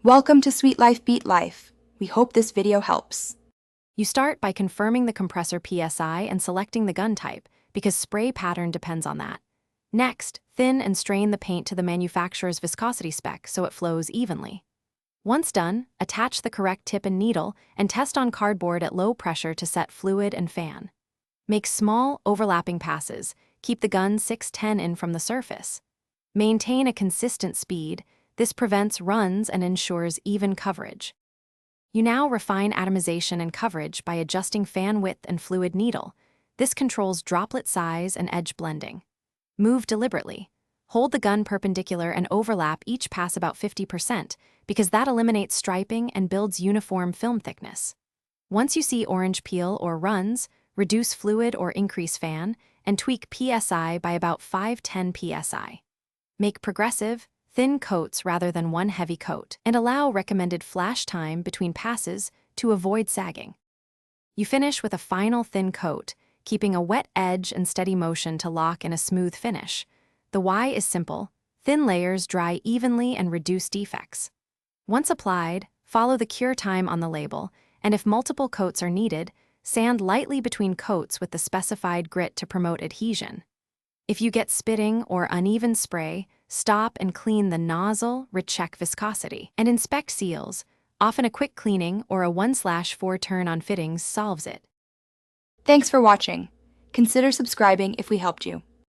Welcome to Sweet Life Beat Life. We hope this video helps. You start by confirming the compressor PSI and selecting the gun type, because spray pattern depends on that. Next, thin and strain the paint to the manufacturer's viscosity spec so it flows evenly. Once done, attach the correct tip and needle and test on cardboard at low pressure to set fluid and fan. Make small, overlapping passes. Keep the gun 6-10 in from the surface. Maintain a consistent speed. This prevents runs and ensures even coverage. You now refine atomization and coverage by adjusting fan width and fluid needle. This controls droplet size and edge blending. Move deliberately. Hold the gun perpendicular and overlap each pass about 50%, because that eliminates striping and builds uniform film thickness. Once you see orange peel or runs, reduce fluid or increase fan, and tweak PSI by about 5-10 PSI. Make progressive, thin coats rather than one heavy coat, and allow recommended flash time between passes to avoid sagging. You finish with a final thin coat, keeping a wet edge and steady motion to lock in a smooth finish. The why is simple: thin layers dry evenly and reduce defects. Once applied, follow the cure time on the label, and if multiple coats are needed, sand lightly between coats with the specified grit to promote adhesion. If you get spitting or uneven spray, stop and clean the nozzle, recheck viscosity, and inspect seals. Often a quick cleaning or a 1/4 turn on fittings solves it. Thanks for watching. Consider subscribing if we helped you.